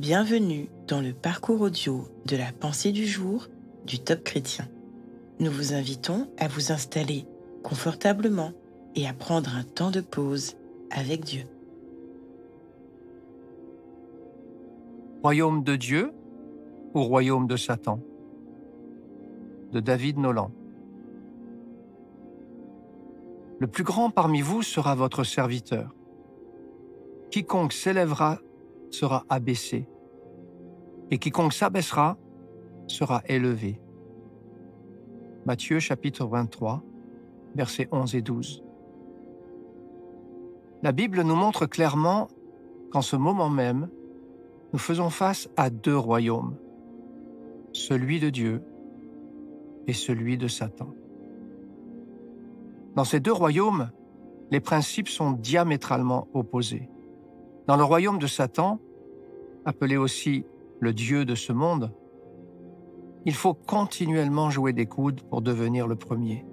Bienvenue dans le parcours audio de la pensée du jour du Top Chrétien. Nous vous invitons à vous installer confortablement et à prendre un temps de pause avec Dieu. Royaume de Dieu ou royaume de Satan? De David Nolan. Le plus grand parmi vous sera votre serviteur. Quiconque s'élèvera sera abaissé, et quiconque s'abaissera sera élevé. Matthieu chapitre 23, versets 11 et 12. La Bible nous montre clairement qu'en ce moment même, nous faisons face à deux royaumes, celui de Dieu et celui de Satan. Dans ces deux royaumes, les principes sont diamétralement opposés. Dans le royaume de Satan, appelé aussi le Dieu de ce monde, il faut continuellement jouer des coudes pour devenir le premier.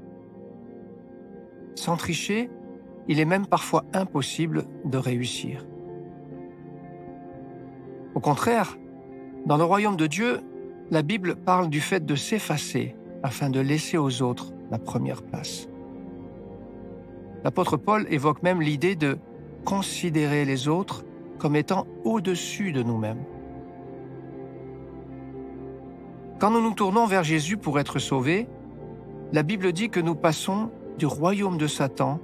Sans tricher, il est même parfois impossible de réussir. Au contraire, dans le royaume de Dieu, la Bible parle du fait de s'effacer afin de laisser aux autres la première place. L'apôtre Paul évoque même l'idée de considérer les autres comme étant au-dessus de nous-mêmes. Quand nous nous tournons vers Jésus pour être sauvés, la Bible dit que nous passons du royaume de Satan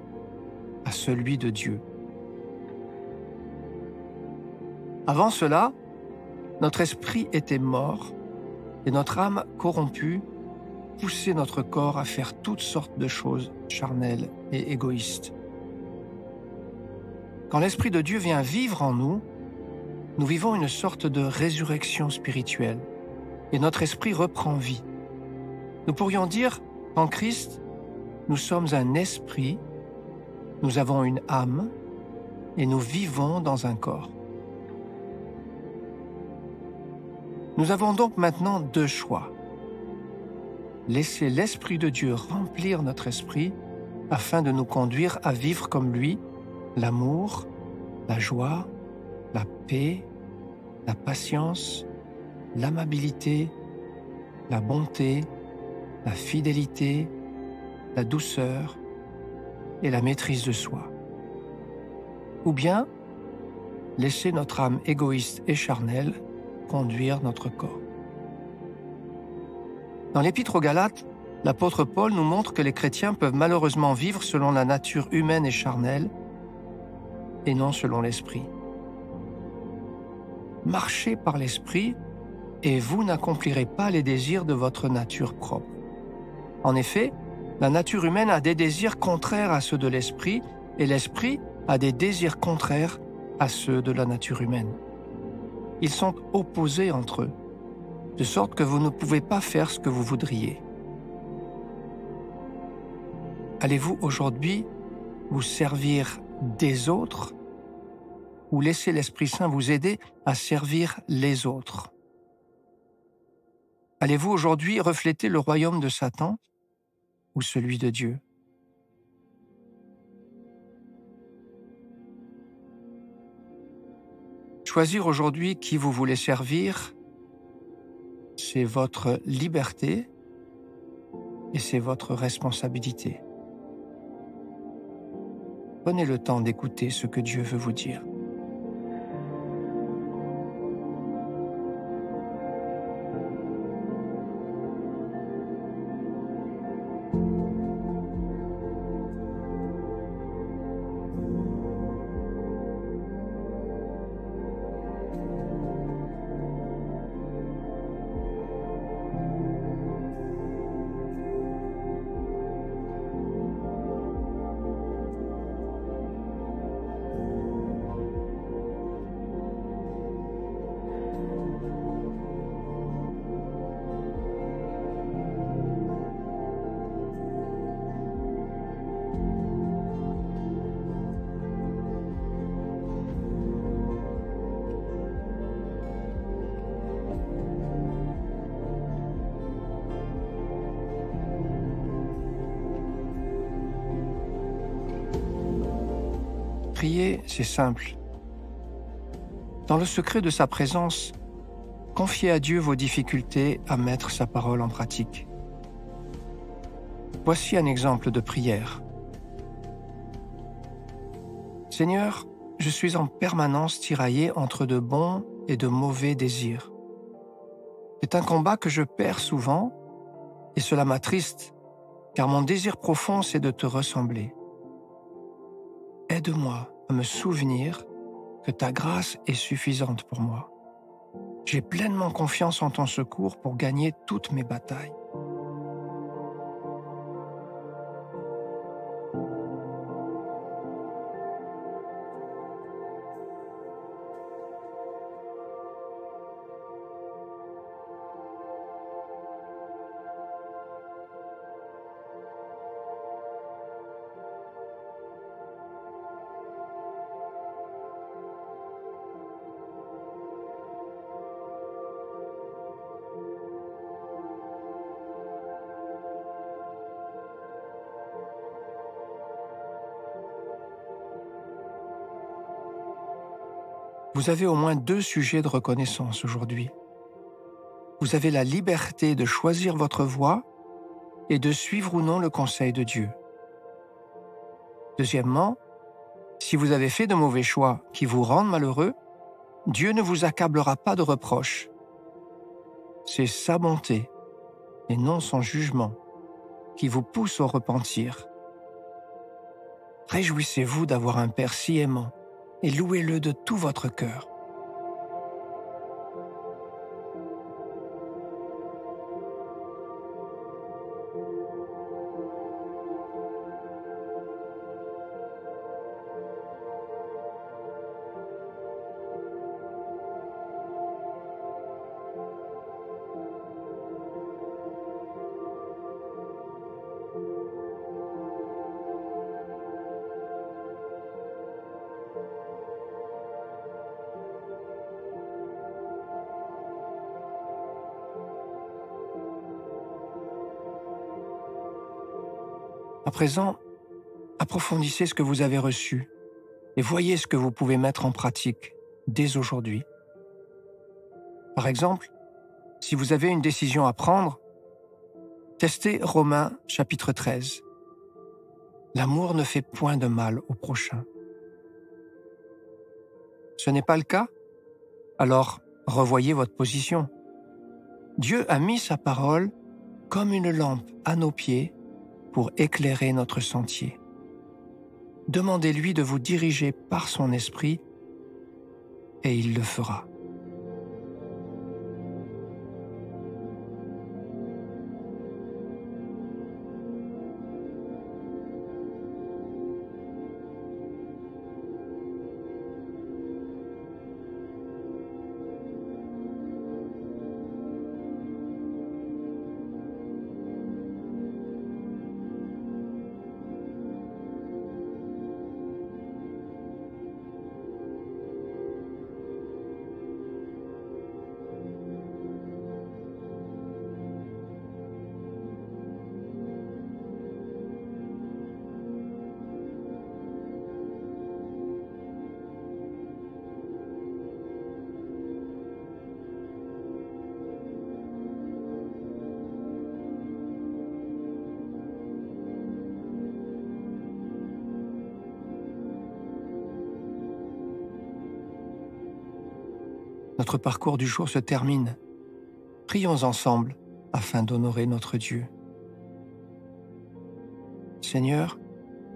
à celui de Dieu. Avant cela, notre esprit était mort et notre âme corrompue poussait notre corps à faire toutes sortes de choses charnelles et égoïstes. Quand l'Esprit de Dieu vient vivre en nous, nous vivons une sorte de résurrection spirituelle et notre esprit reprend vie. Nous pourrions dire qu'en Christ, nous sommes un esprit, nous avons une âme et nous vivons dans un corps. Nous avons donc maintenant deux choix. Laisser l'Esprit de Dieu remplir notre esprit afin de nous conduire à vivre comme lui l'amour, la joie, la paix, la patience, l'amabilité, la bonté, la fidélité, la douceur et la maîtrise de soi. Ou bien, laisser notre âme égoïste et charnelle conduire notre corps. Dans l'Épître aux Galates, l'apôtre Paul nous montre que les chrétiens peuvent malheureusement vivre selon la nature humaine et charnelle et non selon l'esprit. Marchez par l'esprit et vous n'accomplirez pas les désirs de votre nature propre. En effet, la nature humaine a des désirs contraires à ceux de l'esprit et l'esprit a des désirs contraires à ceux de la nature humaine. Ils sont opposés entre eux, de sorte que vous ne pouvez pas faire ce que vous voudriez. Allez-vous aujourd'hui vous servir des autres ou laisser l'Esprit Saint vous aider à servir les autres? Allez-vous aujourd'hui refléter le royaume de Satan ou celui de Dieu? Choisir aujourd'hui qui vous voulez servir, c'est votre liberté et c'est votre responsabilité. Prenez le temps d'écouter ce que Dieu veut vous dire. Prier, c'est simple. Dans le secret de sa présence, confiez à Dieu vos difficultés à mettre sa parole en pratique. Voici un exemple de prière. Seigneur, je suis en permanence tiraillé entre de bons et de mauvais désirs. C'est un combat que je perds souvent et cela m'attriste, car mon désir profond, c'est de te ressembler. Aide-moi à me souvenir que ta grâce est suffisante pour moi. J'ai pleinement confiance en ton secours pour gagner toutes mes batailles. Vous avez au moins 2 sujets de reconnaissance aujourd'hui. Vous avez la liberté de choisir votre voie et de suivre ou non le conseil de Dieu. Deuxièmement, si vous avez fait de mauvais choix qui vous rendent malheureux, Dieu ne vous accablera pas de reproches. C'est sa bonté, et non son jugement, qui vous pousse au repentir. Réjouissez-vous d'avoir un Père si aimant, et louez-le de tout votre cœur. À présent, approfondissez ce que vous avez reçu et voyez ce que vous pouvez mettre en pratique dès aujourd'hui. Par exemple, si vous avez une décision à prendre, testez Romains chapitre 13. L'amour ne fait point de mal au prochain. Ce n'est pas le cas? Alors, revoyez votre position. Dieu a mis sa parole comme une lampe à nos pieds pour éclairer notre sentier. Demandez-lui de vous diriger par son esprit et il le fera. Notre parcours du jour se termine. Prions ensemble afin d'honorer notre Dieu. Seigneur,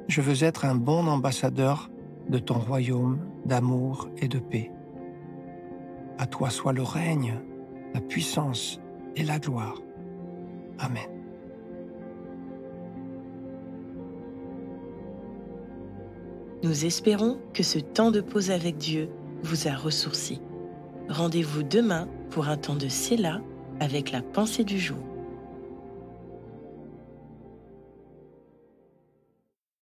je veux être un bon ambassadeur de ton royaume d'amour et de paix. À toi soit le règne, la puissance et la gloire. Amen. Nous espérons que ce temps de pause avec Dieu vous a ressourci. Rendez-vous demain pour un temps de Séla avec la pensée du jour.